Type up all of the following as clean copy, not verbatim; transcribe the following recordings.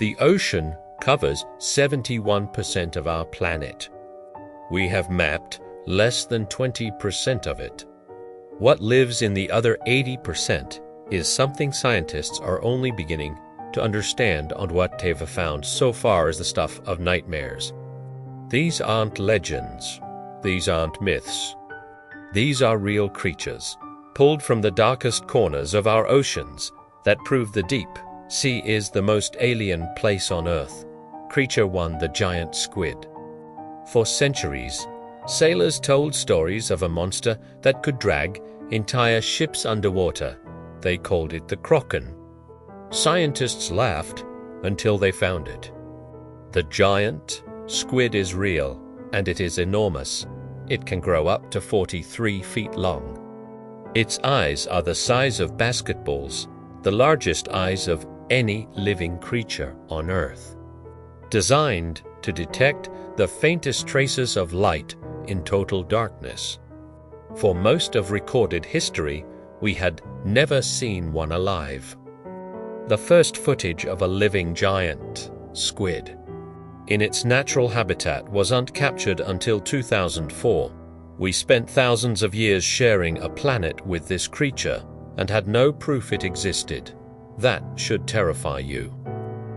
The ocean covers 71% of our planet. We have mapped less than 20% of it. What lives in the other 80% is something scientists are only beginning to understand, on what they've found so far is the stuff of nightmares. These aren't legends. These aren't myths. These are real creatures, pulled from the darkest corners of our oceans, that prove the deep sea is the most alien place on Earth. Creature 1, the giant squid. For centuries, sailors told stories of a monster that could drag entire ships underwater. They called it the Kraken. Scientists laughed until they found it. The giant squid is real, and it is enormous. It can grow up to 43 feet long. Its eyes are the size of basketballs, the largest eyes of any living creature on Earth. Designed to detect the faintest traces of light in total darkness. For most of recorded history, we had never seen one alive. The first footage of a living giant squid in its natural habitat wasn't captured until 2004. We spent thousands of years sharing a planet with this creature and had no proof it existed. That should terrify you.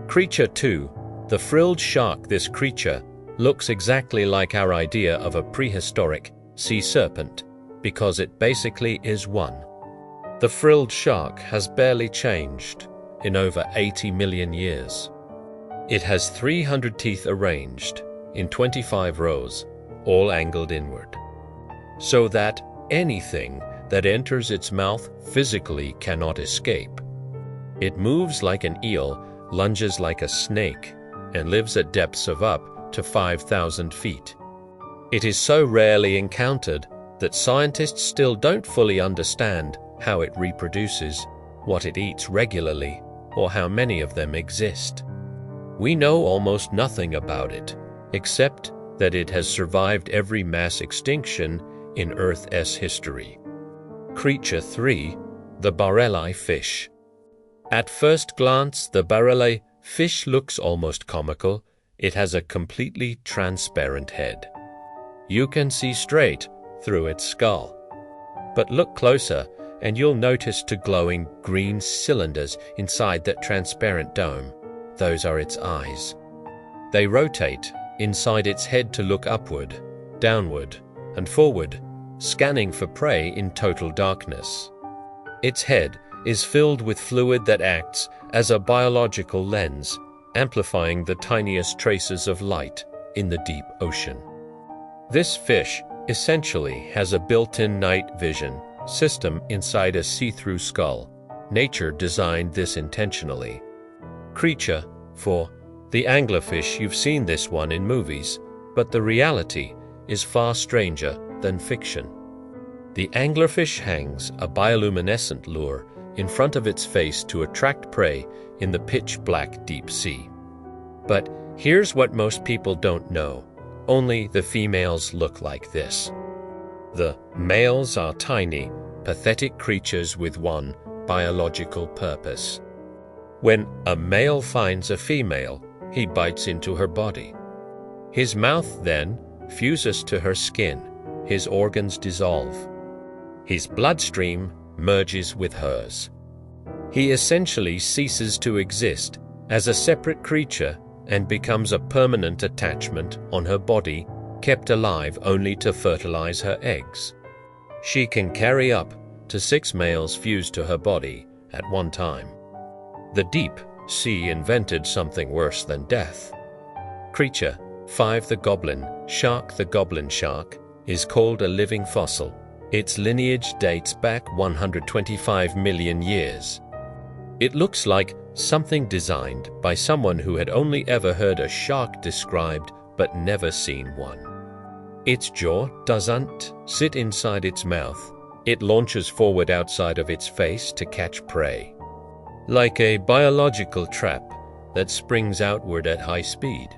Creature 2, the frilled shark. This creature looks exactly like our idea of a prehistoric sea serpent, because it basically is one. The frilled shark has barely changed in over 80 million years. It has 300 teeth arranged in 25 rows, all angled inward, so that anything that enters its mouth physically cannot escape. It moves like an eel, lunges like a snake, and lives at depths of up to 5,000 feet. It is so rarely encountered that scientists still don't fully understand how it reproduces, what it eats regularly, or how many of them exist. We know almost nothing about it, except that it has survived every mass extinction in Earth's history. Creature 3, the barreleye fish. At first glance, the barreleye fish looks almost comical. It has a completely transparent head. You can see straight through its skull. But look closer, and you'll notice two glowing green cylinders inside that transparent dome. Those are its eyes. They rotate inside its head to look upward, downward, and forward, scanning for prey in total darkness. Its head is filled with fluid that acts as a biological lens, amplifying the tiniest traces of light in the deep ocean. This fish essentially has a built-in night vision system inside a see-through skull. Nature designed this intentionally. Creature 4, the anglerfish. You've seen this one in movies, but the reality is far stranger than fiction. The anglerfish hangs a bioluminescent lure in front of its face to attract prey in the pitch-black deep sea. But here's what most people don't know. Only the females look like this. The males are tiny, pathetic creatures with one biological purpose. When a male finds a female, he bites into her body. His mouth then fuses to her skin. His organs dissolve. His bloodstream merges with hers. He essentially ceases to exist as a separate creature and becomes a permanent attachment on her body, kept alive only to fertilize her eggs. She can carry up to 6 males fused to her body at one time. The deep sea invented something worse than death. Creature 5, the goblin shark. The goblin shark is called a living fossil. Its lineage dates back 125 million years. It looks like something designed by someone who had only ever heard a shark described but never seen one. Its jaw doesn't sit inside its mouth. It launches forward outside of its face to catch prey, like a biological trap that springs outward at high speed.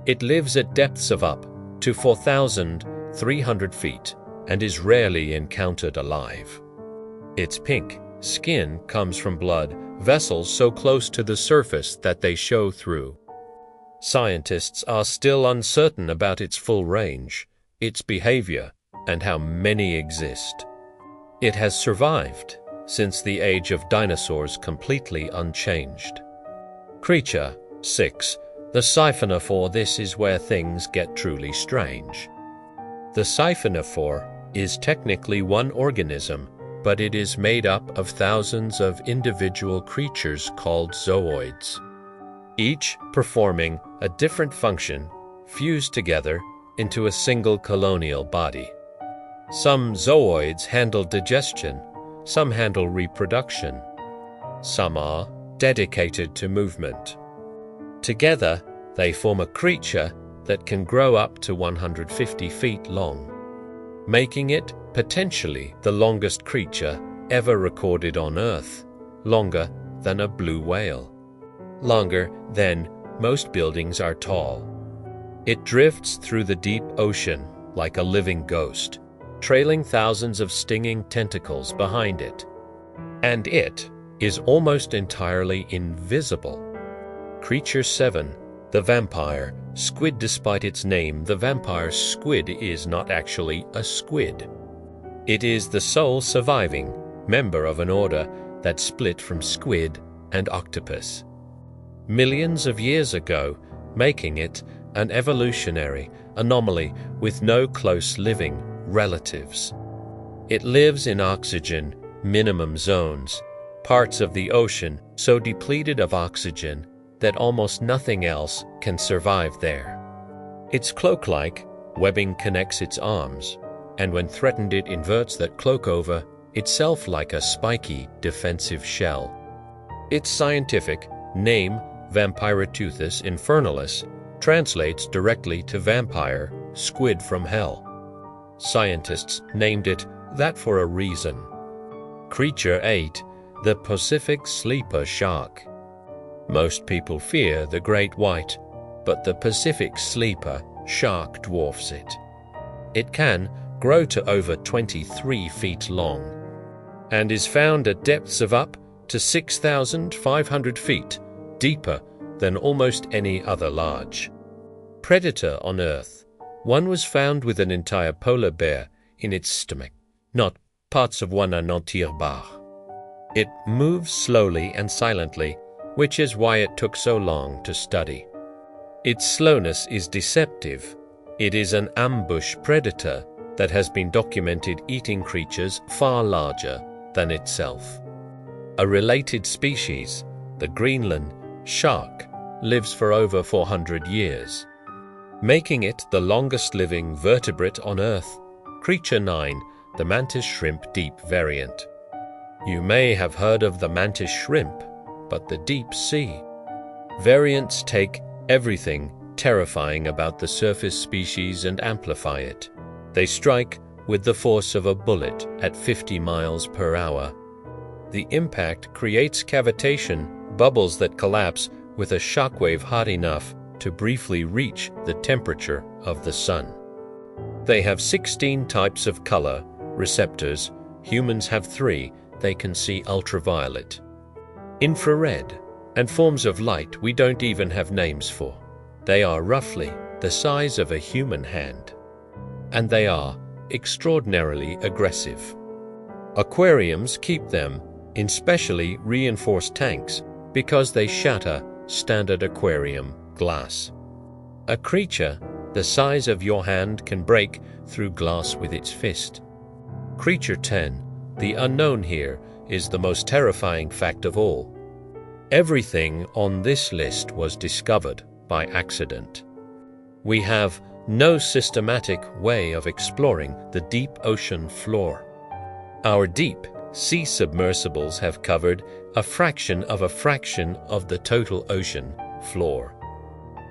It lives at depths of up to 4,300 feet and is rarely encountered alive. It's pink Skin comes from blood vessels so close to the surface that they show through. Scientists are still uncertain about its full range, its behavior, and how many exist. It has survived since the age of dinosaurs completely unchanged. Creature 6. The siphonophore. This is where things get truly strange. The siphonophore is technically one organism, but it is made up of thousands of individual creatures called zooids, each performing a different function fused together into a single colonial body. Some zooids handle digestion, some handle reproduction, some are dedicated to movement. Together, they form a creature that can grow up to 150 feet long, making it potentially the longest creature ever recorded on Earth, longer than a blue whale, longer than most buildings are tall. It drifts through the deep ocean like a living ghost, trailing thousands of stinging tentacles behind it. And it is almost entirely invisible. Creature 7. The vampire squid. Despite its name, the vampire squid is not actually a squid. It is the sole surviving member of an order that split from squid and octopus millions of years ago, making it an evolutionary anomaly with no close living relatives. It lives in oxygen minimum zones, parts of the ocean so depleted of oxygen that almost nothing else can survive there. Its cloak-like webbing connects its arms, and when threatened it inverts that cloak over itself like a spiky defensive shell. Its scientific name, Vampiroteuthis infernalis, translates directly to vampire, squid from hell. Scientists named it that for a reason. Creature 8. The Pacific sleeper shark. Most people fear the great white, but the Pacific sleeper shark dwarfs it. It can grow to over 23 feet long and is found at depths of up to 6,500 feet, deeper than almost any other large predator on Earth. One was found with an entire polar bear in its stomach, not parts of one entier bar. It moves slowly and silently, which is why it took so long to study. Its slowness is deceptive. It is an ambush predator that has been documented eating creatures far larger than itself. A related species, the Greenland shark, lives for over 400 years, making it the longest living vertebrate on Earth. Creature 9. The mantis shrimp deep variant. You may have heard of the mantis shrimp, but the deep sea variants take everything terrifying about the surface species and amplify it. They strike with the force of a bullet at 50 miles per hour. The impact creates cavitation, bubbles that collapse with a shockwave hot enough to briefly reach the temperature of the sun. They have 16 types of color receptors. Humans have 3. They can see ultraviolet, infrared, and forms of light we don't even have names for. They are roughly the size of a human hand, and they are extraordinarily aggressive. Aquariums keep them in specially reinforced tanks because they shatter standard aquarium glass. A creature the size of your hand can break through glass with its fist. Creature 10. The unknown here is the most terrifying fact of all. Everything on this list was discovered by accident. We have no systematic way of exploring the deep ocean floor. Our deep sea submersibles have covered a fraction of the total ocean floor.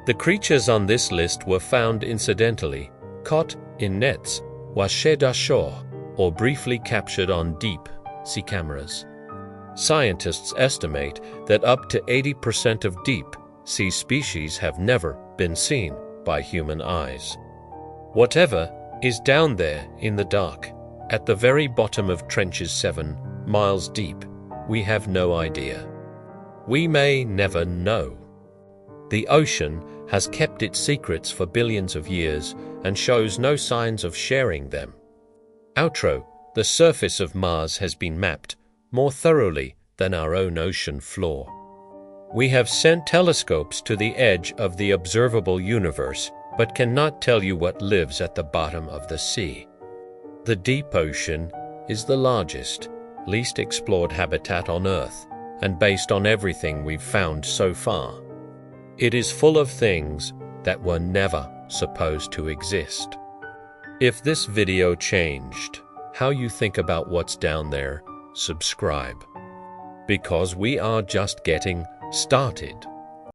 The creatures on this list were found incidentally, caught in nets, washed ashore, or briefly captured on deep sea cameras. Scientists estimate that up to 80% of deep sea species have never been seen by human eyes. Whatever is down there in the dark, at the very bottom of trenches 7 miles deep, We have no idea. We may never know. The ocean has kept its secrets for billions of years and shows no signs of sharing them. Outro: the surface of Mars has been mapped more thoroughly than our own ocean floor. We have sent telescopes to the edge of the observable universe, but cannot tell you what lives at the bottom of the sea. The deep ocean is the largest, least explored habitat on Earth, and based on everything we've found so far, it is full of things that were never supposed to exist. If this video changed how you think about what's down there, subscribe, because we are just getting started.